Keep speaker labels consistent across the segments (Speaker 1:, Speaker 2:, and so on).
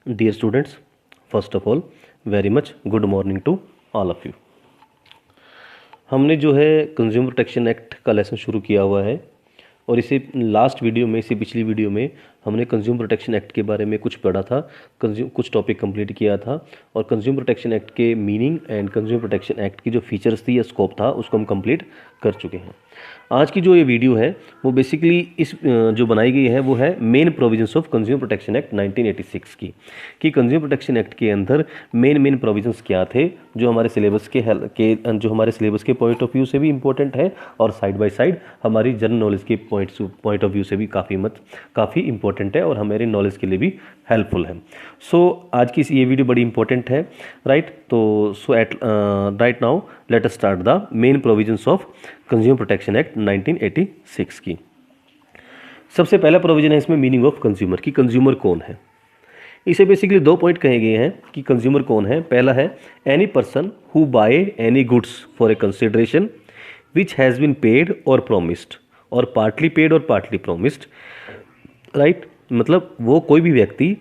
Speaker 1: Dear students, first of all, very much good morning to all of you. हमने जो है consumer protection act का lesson शुरू किया हुआ है और इसी लास्ट वीडियो में, इसी पिछली वीडियो में हमने कंज्यूमर प्रोटेक्शन एक्ट के बारे में कुछ पढ़ा था, कुछ टॉपिक कंप्लीट किया था और कंज्यूमर प्रोटेक्शन एक्ट के meaning and consumer protection act की जो फीचर्स थी या स्कोप था उसको हम कंप्लीट कर चुके हैं। आज की जो ये वीडियो है वो बेसिकली इस जो बनाई गई है वो है main provisions of consumer protection act 1986 की, कि कंज्यूमर प्रोटेक्शन एक्ट के अंदर मेन प्रोविजंस क्या थे जो हमारे सिलेबस के पॉइंट ऑफ व्यू से भी इंपॉर्टेंट है और साइड बाय साइड हमारी जनरल नॉलेज के पॉइंट ऑफ व्यू से भी काफ़ी इंपॉर्टेंट है और हमारे नॉलेज के लिए भी हेल्पफुल है। सो आज की ये वीडियो बड़ी इंपॉर्टेंट है, राइट। तो right now let us start the main provisions of consumer protection act 1986 की। सबसे पहला प्रोविजन है इसमें मीनिंग ऑफ कंज्यूमर, कि कंज्यूमर कौन है। इसे बेसिकली दो पॉइंट कहे गए हैं कि कंज्यूमर कौन है। पहला है any person who buy any goods for a consideration which has been paid और प्रोमिस्ड, और पार्टली पेड और पार्टली प्रोमिस्ड, राइट। मतलब वो कोई भी व्यक्ति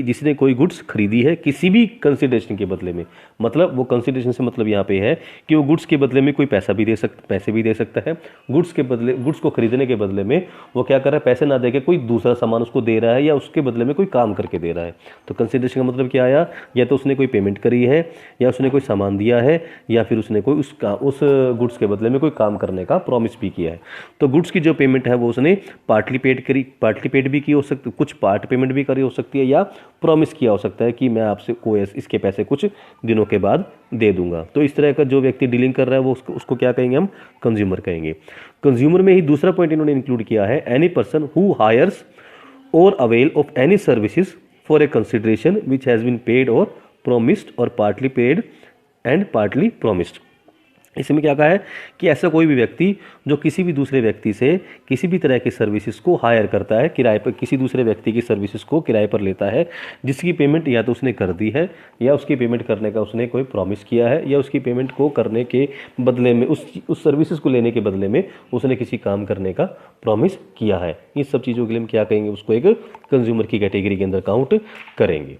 Speaker 1: जिसने कोई गुड्स खरीदी है किसी भी कंसिडरेशन के बदले में, मतलब वो कंसिडरेशन से मतलब यहाँ पे है कि वो गुड्स के बदले में कोई पैसे भी दे सकता है। गुड्स को खरीदने के बदले में वो क्या कर रहा है, पैसे ना देके कोई दूसरा सामान उसको दे रहा है या उसके बदले में कोई काम करके दे रहा है। तो कंसिडरेशन का मतलब क्या आया, या तो उसने कोई पेमेंट करी है या उसने कोई सामान दिया है या फिर उसने कोई उस गुड्स के बदले में कोई काम करने का प्रॉमिस भी किया है। तो गुड्स की जो पेमेंट है वो उसने पार्टली पेड भी की हो सकती, कुछ पार्ट पेमेंट भी करी हो सकती है या प्रॉमिस किया हो सकता है कि मैं आपसे इसके पैसे कुछ दिनों के बाद दे दूंगा। तो इस तरह का जो व्यक्ति डीलिंग कर रहा है वो उसको क्या कहेंगे, हम कंज्यूमर कहेंगे। कंज्यूमर में ही दूसरा पॉइंट इन्होंने इंक्लूड किया है एनी पर्सन हु हायर्स और avail of any services for a consideration which has been paid और प्रोमिस्ड और partly paid and partly promised. इसमें क्या कहा है कि ऐसा कोई भी व्यक्ति जो किसी भी दूसरे व्यक्ति से किसी भी तरह की सर्विसेज को हायर करता है, किराए पर किसी दूसरे व्यक्ति की सर्विसेज को किराए पर लेता है, जिसकी पेमेंट या तो उसने कर दी है या उसकी पेमेंट करने का उसने कोई प्रॉमिस किया है या उसकी पेमेंट को करने के बदले में उस सर्विसेज को लेने के बदले में उसने किसी काम करने का प्रॉमिस किया है। इस सब चीज़ों के लिए हम क्या कहेंगे, उसको एक कंज्यूमर की कैटेगरी के अंदर काउंट करेंगे।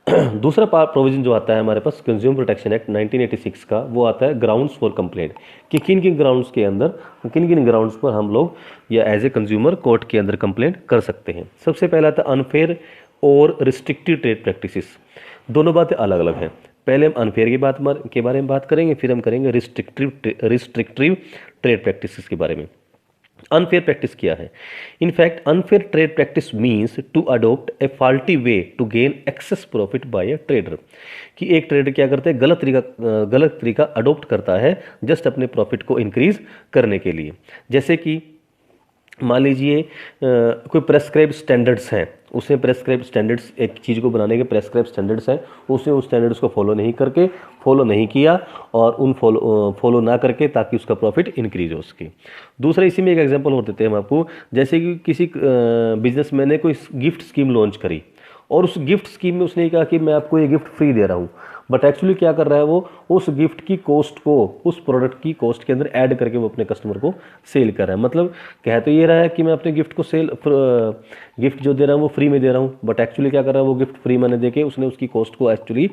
Speaker 1: दूसरा प्रोविजन जो आता है हमारे पास कंज्यूमर प्रोटेक्शन एक्ट 1986 का, वो आता है ग्राउंड्स फॉर कंप्लेंट, कि किन किन ग्राउंड्स पर हम लोग या एज ए कंज्यूमर कोर्ट के अंदर कंप्लेंट कर सकते हैं। सबसे पहला आता है अनफेयर और रिस्ट्रिक्टिव ट्रेड प्रैक्टिसेस। दोनों बातें अलग अलग हैं। पहले हम अनफेयर के बारे में बात करेंगे, फिर हम करेंगे रिस्ट्रिक्टिव ट्रेड प्रैक्टिसेस के बारे में। अनफेयर प्रैक्टिस क्या है? In fact unfair trade practice means to adopt a faulty way to gain excess profit by a trader, कि एक ट्रेडर क्या करते हैं, गलत तरीका अडोप्ट करता है जस्ट अपने प्रॉफिट को इंक्रीज करने के लिए। जैसे कि मान लीजिए कोई प्रेस्क्राइब स्टैंडर्ड्स हैं, उसने प्रेस्क्राइब स्टैंडर्ड्स, एक चीज़ को बनाने के प्रेस्क्राइब स्टैंडर्ड्स हैं, उसने उस स्टैंडर्ड्स को फॉलो नहीं किया और उन फॉलो ना करके ताकि उसका प्रॉफिट इंक्रीज हो सके। दूसरा इसी में एक एग्जांपल और देते हैं हम आपको, जैसे कि किसी बिजनेसमैन ने कोई गिफ्ट स्कीम लॉन्च करी और उस गिफ्ट स्कीम में उसने कहा कि मैं आपको ये गिफ्ट फ्री दे रहा हूँ, बट एक्चुअली क्या कर रहा है, वो उस गिफ्ट की कॉस्ट को उस प्रोडक्ट की कॉस्ट के अंदर ऐड करके वो अपने कस्टमर को सेल कर रहा है। मतलब कह तो ये रहा है कि मैं अपने गिफ्ट जो दे रहा हूँ वो फ्री में दे रहा हूँ, बट एक्चुअली क्या कर रहा है, वो गिफ्ट फ्री मैंने दे के उसने उसकी कॉस्ट को एक्चुअली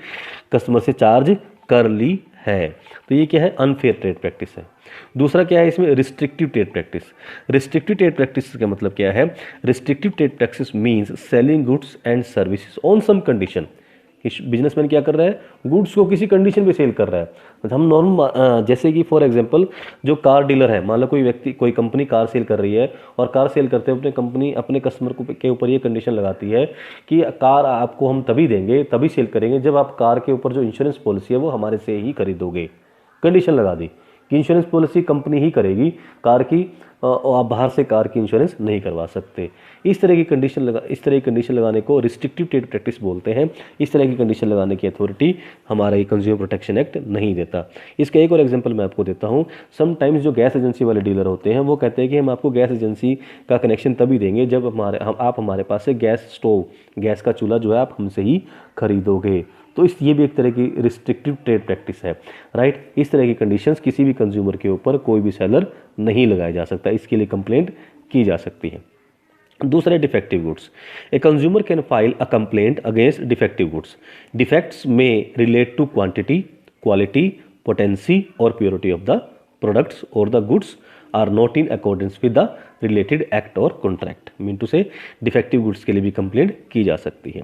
Speaker 1: कस्टमर से चार्ज कर ली है। तो ये क्या है, अनफेयर ट्रेड प्रैक्टिस है। दूसरा क्या है इसमें, restrictive trade practice. Restrictive trade practice का मतलब क्या है, restrictive trade practice means selling goods and services on some condition. Businessman क्या कर रहा है, गुड्स को किसी कंडीशन पे सेल कर रहा है। हम नॉर्मल जैसे कि फॉर एग्जांपल जो कार डीलर है, मान लो कोई कंपनी कार सेल कर रही है और कार सेल करते हुए अपने कस्टमर के ऊपर ये कंडीशन लगाती है कि कार आपको हम तभी देंगे, तभी सेल करेंगे जब आप कार के ऊपर जो इंश्योरेंस पॉलिसी है वो हमारे से ही खरीदोगे। कंडीशन लगा दी कि इंश्योरेंस पॉलिसी कंपनी ही करेगी कार की, और आप बाहर से कार की इंश्योरेंस नहीं करवा सकते। इस तरह की कंडीशन लगाने को रिस्ट्रिक्टिव ट्रेड प्रैक्टिस बोलते हैं। इस तरह की कंडीशन लगाने की अथॉरिटी हमारा ये कंज्यूमर प्रोटेक्शन एक्ट नहीं देता। इसका एक और एग्जांपल मैं आपको देता हूँ। समटाइम्स जो गैस एजेंसी वाले डीलर होते हैं वो कहते हैं कि हम आपको गैस एजेंसी का कनेक्शन तभी देंगे जब आप हमारे पास से गैस का चूल्हा जो है आप हमसे ही खरीदोगे। तो ये भी एक तरह की रिस्ट्रिक्टिव ट्रेड प्रैक्टिस है, राइट। इस तरह की कंडीशंस किसी भी कंज्यूमर के ऊपर कोई भी सेलर नहीं लगाया जा सकता, इसके लिए कंप्लेंट की जा सकती है। दूसरा defective goods. A consumer can file a complaint against defective goods. Defects may relate to quantity, quality, potency और प्योरिटी ऑफ द प्रोडक्ट्स और the goods are not in accordance with the related act और contract. Mean to say defective goods के लिए भी complaint की जा सकती है।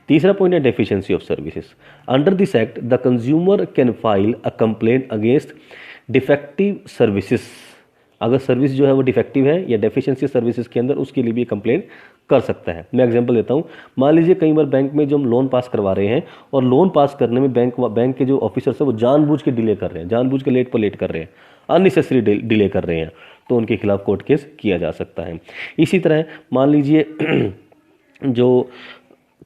Speaker 1: तीसरा पॉइंट है deficiency of services. Under this act the consumer can file a complaint against defective services. अगर सर्विस जो है वो डिफेक्टिव है या डेफिशिएंसी सर्विसेज के अंदर, उसके लिए भी कंप्लेंट कर सकता है। मैं एग्जांपल देता हूँ। मान लीजिए कई बार बैंक में जो हम लोन पास करवा रहे हैं और लोन पास करने में बैंक के जो ऑफिसर्स है वो जानबूझ के डिले कर रहे हैं, जानबूझ के लेट कर रहे हैं, अननेसेसरी डिले कर रहे हैं, तो उनके खिलाफ कोर्ट केस किया जा सकता है। इसी तरह मान लीजिए जो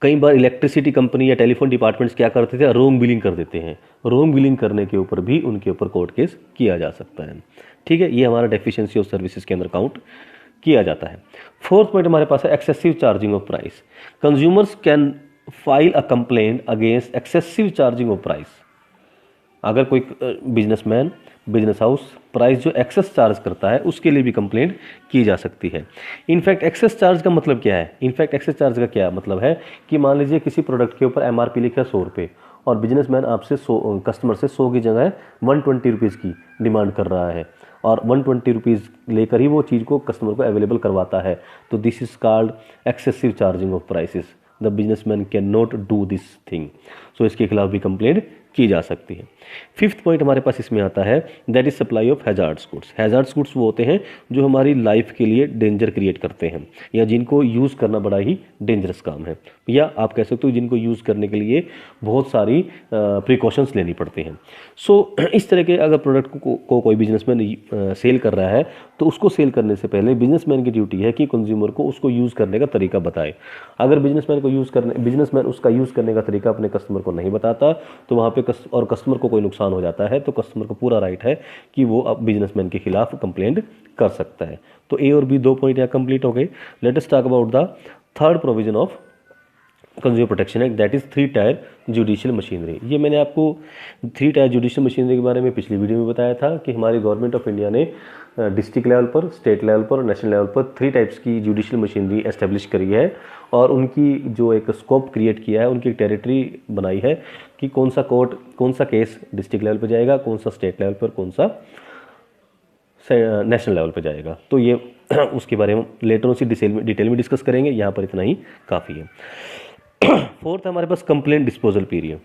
Speaker 1: कई बार इलेक्ट्रिसिटी कंपनी या टेलीफोन डिपार्टमेंट्स क्या करते थे, रोंग बिलिंग कर देते हैं। रोंग बिलिंग करने के ऊपर भी उनके ऊपर कोर्ट केस किया जा सकता है। ठीक है, ये हमारा डेफिशिएंसी ऑफ सर्विसेज के अंदर काउंट किया जाता है। फोर्थ पॉइंट हमारे पास है excessive charging of price. Consumers can file a complaint against excessive charging of price. अगर कोई बिजनेसमैन, बिजनेस हाउस प्राइस जो एक्सेस चार्ज करता है उसके लिए भी कंप्लेंट की जा सकती है। इनफैक्ट एक्सेस चार्ज का मतलब क्या है? इनफैक्ट एक्सेस चार्ज का क्या मतलब है कि मान लीजिए किसी प्रोडक्ट के ऊपर एमआरपी लिखा है 100 रुपये और बिजनेसमैन आपसे कस्टमर से 100 की जगह 120 रुपीज़ की डिमांड कर रहा है और 120 रुपीज़ लेकर ही वो चीज़ को कस्टमर को अवेलेबल करवाता है, तो this is called excessive charging of prices. The businessman can not do this thing. So इसके खिलाफ भी कंप्लेंट की जा सकती है। फिफ्थ पॉइंट हमारे पास इसमें आता है that is supply of hazards goods. Hazards goods वो होते हैं जो हमारी लाइफ के लिए डेंजर क्रिएट करते हैं या जिनको यूज़ करना बड़ा ही डेंजरस काम है, या आप कह सकते हो जिनको यूज़ करने के लिए बहुत सारी प्रिकॉशंस लेनी पड़ती हैं। सो इस तरह के अगर प्रोडक्ट को कोई बिजनेसमैन सेल कर रहा है तो उसको सेल करने से पहले बिजनेसमैन की ड्यूटी है कि कंज्यूमर को उसको यूज़ करने का तरीका बताए। अगर बिजनेसमैन उसका यूज़ करने का तरीका अपने कस्टमर को नहीं बताता तो वहाँ पे और कस्टमर को कोई नुकसान हो जाता है तो कस्टमर को पूरा राइट है कि वो अब बिजनेसमैन के खिलाफ कंप्लेंट कर सकता है। तो ए और बी 2 पॉइंट यहाँ कंप्लीट हो गए। Let us talk about the third provision of consumer protection act, that is 3 tyre judicial machinery. ये मैंने आपको 3 टायर जुडिशियल मशीनरी के बारे में पिछली वीडियो में बताया था कि हमारी गवर्नमेंट ऑफ इंडिया ने डिस्ट्रिक्ट लेवल पर, स्टेट लेवल पर और नेशनल लेवल पर 3 टाइप्स की जुडिशियल मशीनरी एस्टेब्लिश करी है और उनकी जो एक स्कोप क्रिएट किया है, उनकी टेरिटरी बनाई है कि कौन सा केस डिस्ट्रिक्ट लेवल पर जाएगा, कौन सा स्टेट लेवल पर, कौन सा नेशनल लेवल पर जाएगा। तो ये उसके बारे में लेटर उसी डिटेल में डिस्कस करेंगे, यहाँ पर इतना ही काफ़ी है। फोर्थ हमारे पास कंप्लेंट डिस्पोजल पीरियड,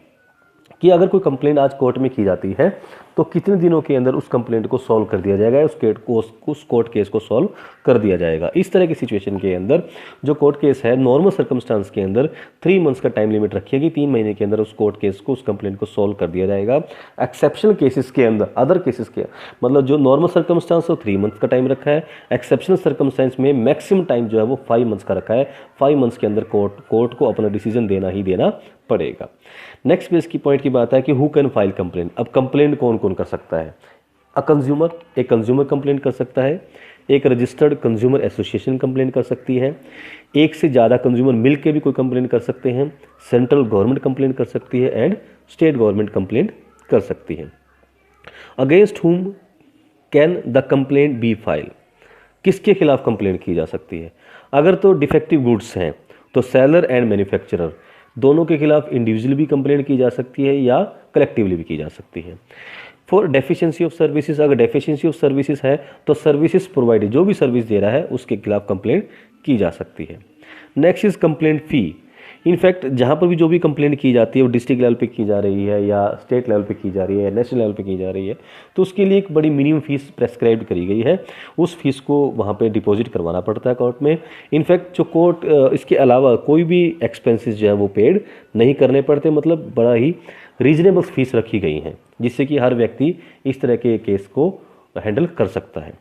Speaker 1: कि अगर कोई कंप्लेंट आज कोर्ट में की जाती है तो कितने दिनों के अंदर उस कंप्लेंट को सॉल्व कर दिया जाएगा, उस कोर्ट केस को सॉल्व कर दिया जाएगा। इस तरह की सिचुएशन के अंदर जो कोर्ट केस है नॉर्मल सर्कमस्टांस के अंदर 3 मंथ्स का टाइम लिमिट रखिएगी, 3 महीने के अंदर उस कोर्ट केस को, उस कंप्लेंट को सॉल्व कर दिया जाएगा। एक्सेप्शनल केसेस के अंदर, अदर केसेस के मतलब जो नॉर्मल सर्कमस्टांस हो 3 मंथ्स का टाइम रखा है, एक्सेप्शनल सर्कमस्टांस में मैक्सिमम टाइम जो है वो 5 मंथ्स का रखा है। 5 मंथ्स के अंदर कोर्ट को अपना डिसीजन देना ही देना पड़ेगा। नेक्स्ट पेज की पॉइंट की बात है कि हु कैन फाइल कंप्लेंट। अब कंप्लेंट कौन कौन कर सकता है? एक कंज्यूमर कंप्लेंट कर सकता है, एक रजिस्टर्ड कंज्यूमर एसोसिएशन कंप्लेंट कर सकती है, एक से ज़्यादा कंज्यूमर मिलकर भी कोई कंप्लेंट कर सकते हैं, सेंट्रल गवर्नमेंट कंप्लेंट कर सकती है एंड स्टेट गवर्नमेंट कंप्लेंट कर सकती है। Against whom can the complaint be file. किसके खिलाफ कंप्लेंट की जा सकती है? अगर तो डिफेक्टिव गुड्स हैं तो सेलर एंड मैन्युफैक्चरर दोनों के खिलाफ इंडिविजुअली भी कंप्लेंट की जा सकती है या कलेक्टिवली भी की जा सकती है। फॉर डेफिशिएंसी ऑफ सर्विसेज, अगर डेफिशिएंसी ऑफ सर्विसेज है तो सर्विसेज प्रोवाइडेड, जो भी सर्विस दे रहा है उसके खिलाफ कंप्लेंट की जा सकती है। Next is complaint fee. In fact जहाँ पर भी जो भी कंप्लेंट की जाती है वो डिस्ट्रिक्ट लेवल पे की जा रही है या स्टेट लेवल पे की जा रही है, नेशनल लेवल पे की जा रही है, तो उसके लिए एक बड़ी मिनिमम फीस प्रेस्क्राइब करी गई है। उस फीस को वहाँ पे डिपॉजिट करवाना पड़ता है कोर्ट में। इनफैक्ट जो कोर्ट इसके अलावा कोई भी एक्सपेंसेस जो है वो पेड नहीं करने पड़ते, मतलब बड़ा ही रीजनेबल फीस रखी गई हैं जिससे कि हर व्यक्ति इस तरह के केस को हैंडल कर सकता है।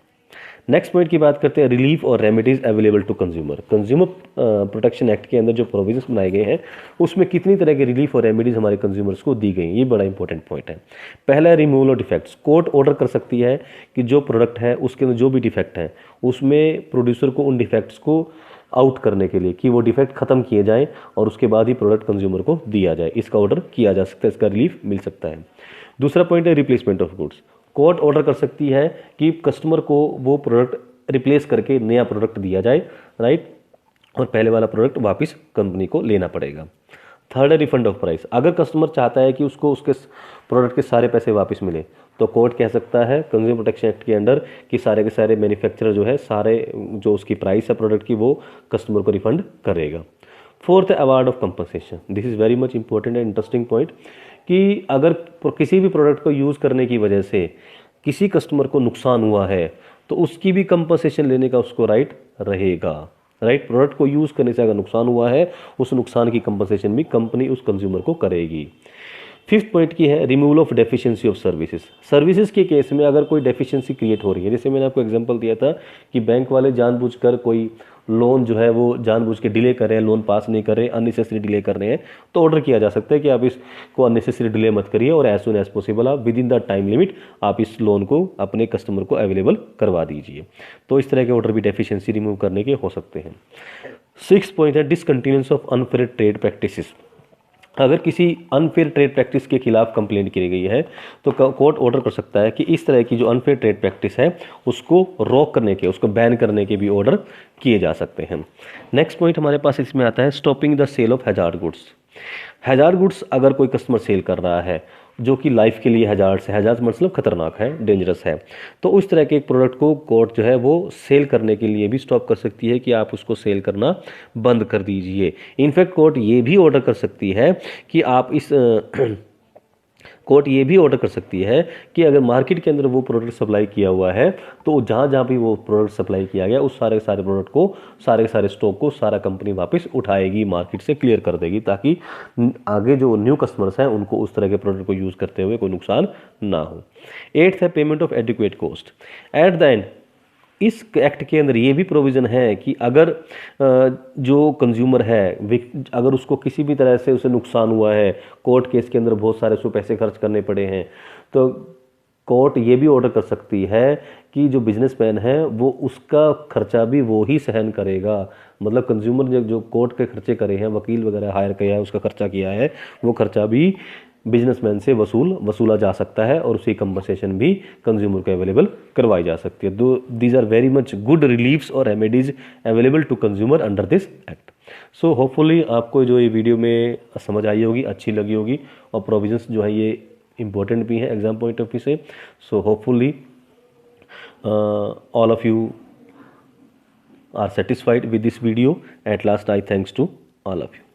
Speaker 1: नेक्स्ट पॉइंट की बात करते हैं रिलीफ और remedies available to consumer. Consumer protection act के अंदर जो प्रोविजंस बनाए गए हैं उसमें कितनी तरह के रिलीफ और रेमेडीज हमारे कंज्यूमर्स को दी गई हैं, ये बड़ा इंपॉर्टेंट पॉइंट है। पहला है removal of defects. Court order कर सकती है कि जो प्रोडक्ट है उसके अंदर जो भी डिफेक्ट है उसमें प्रोड्यूसर को उन डिफेक्ट्स को आउट करने के लिए कि वो डिफेक्ट खत्म किए जाएं और उसके बाद ही प्रोडक्ट कंज्यूमर को दिया जाए, इसका ऑर्डर किया जा सकता है, इसका रिलीफ मिल सकता है। दूसरा पॉइंट है replacement of goods. Court order कर सकती है कि कस्टमर को वो प्रोडक्ट रिप्लेस करके नया प्रोडक्ट दिया जाए, राइट। और पहले वाला प्रोडक्ट वापस कंपनी को लेना पड़ेगा। थर्ड है रिफंड ऑफ प्राइस। अगर कस्टमर चाहता है कि उसको उसके प्रोडक्ट के सारे पैसे वापस मिले तो कोर्ट कह सकता है कंज्यूमर प्रोटेक्शन एक्ट के अंडर कि सारे के सारे मैन्युफैक्चरर जो है सारे जो उसकी प्राइस है प्रोडक्ट की वो कस्टमर को रिफंड करेगा। फोर्थ है award of compensation. This is very much important and interesting point कि अगर किसी भी प्रोडक्ट को यूज़ करने की वजह से किसी कस्टमर को नुकसान हुआ है तो उसकी भी कंपनसेशन लेने का उसको राइट रहेगा। राइट, प्रोडक्ट को यूज़ करने से अगर नुकसान हुआ है उस नुकसान की कंपनसेशन भी कंपनी उस कंज्यूमर को करेगी। फिफ्थ पॉइंट की है removal of deficiency of services. Services के केस में अगर कोई डेफिशिएंसी क्रिएट हो रही है, जैसे मैंने आपको एग्जांपल दिया था कि बैंक वाले जानबूझकर कोई लोन जो है वो जानबूझ के डिले कर रहे हैं, लोन पास नहीं कर रहे हैं, अननेसेसरी डिले कर रहे हैं, तो ऑर्डर किया जा सकता है कि आप इसको अननेसेसरी डिले मत करिए और एज सुन एज पॉसिबल आप with in the time limit आप इस लोन को अपने कस्टमर को अवेलेबल करवा दीजिए। तो इस तरह के ऑर्डर भी डेफिशिएंसी रिमूव करने के हो सकते हैं। सिक्स पॉइंट है डिसकंटिन्यूएंस ऑफ अनफेयर ट्रेड प्रैक्टिसेस। अगर किसी अनफेयर ट्रेड प्रैक्टिस के खिलाफ कंप्लेंट की गई है तो कोर्ट ऑर्डर कर सकता है कि इस तरह की जो अनफेयर ट्रेड प्रैक्टिस है उसको रोक करने के, उसको बैन करने के भी ऑर्डर किए जा सकते हैं। नेक्स्ट पॉइंट हमारे पास इसमें आता है stopping the sale of hazard goods. Hazard goods अगर कोई कस्टमर सेल कर रहा है जो कि लाइफ के लिए हैजार्ड है, हैजार्ड मतलब खतरनाक है, डेंजरस है, तो उस तरह के एक प्रोडक्ट को कोर्ट जो है वो सेल करने के लिए भी स्टॉप कर सकती है कि आप उसको सेल करना बंद कर दीजिए। इनफैक्ट कोर्ट ये भी ऑर्डर कर सकती है कि आप इस कोर्ट ये भी ऑर्डर कर सकती है कि अगर मार्केट के अंदर वो प्रोडक्ट सप्लाई किया हुआ है तो जहाँ जहाँ भी वो प्रोडक्ट सप्लाई किया गया उस सारे के सारे प्रोडक्ट को, सारे के सारे स्टॉक को सारा कंपनी वापस उठाएगी, मार्केट से क्लियर कर देगी, ताकि आगे जो न्यू कस्टमर्स हैं उनको उस तरह के प्रोडक्ट को यूज़ करते हुए कोई नुकसान ना हो। एट्थ है payment of adequate cost. At the end इस एक्ट के अंदर ये भी प्रोविज़न है कि अगर जो कंज्यूमर है अगर उसको किसी भी तरह से उसे नुकसान हुआ है, कोर्ट केस के अंदर बहुत सारे उसको पैसे खर्च करने पड़े हैं, तो कोर्ट ये भी ऑर्डर कर सकती है कि जो बिजनेसमैन है वो उसका खर्चा भी वो ही सहन करेगा। मतलब कंज्यूमर ने जो कोर्ट के खर्चे करे हैं, वकील वगैरह हायर किया है, उसका खर्चा किया है, वो खर्चा भी बिजनेसमैन से वसूला जा सकता है और उसकी कंपनसेशन भी कंज्यूमर को अवेलेबल करवाई जा सकती है। दो these are very much good reliefs और remedies available to consumer under this act. So hopefully आपको जो ये वीडियो में समझ आई होगी, अच्छी लगी होगी, और प्रोविजंस जो है ये इंपॉर्टेंट भी है एग्जाम पॉइंट ऑफ व्यू से। So hopefully all of you are satisfied with this video. At last I thanks to all of you.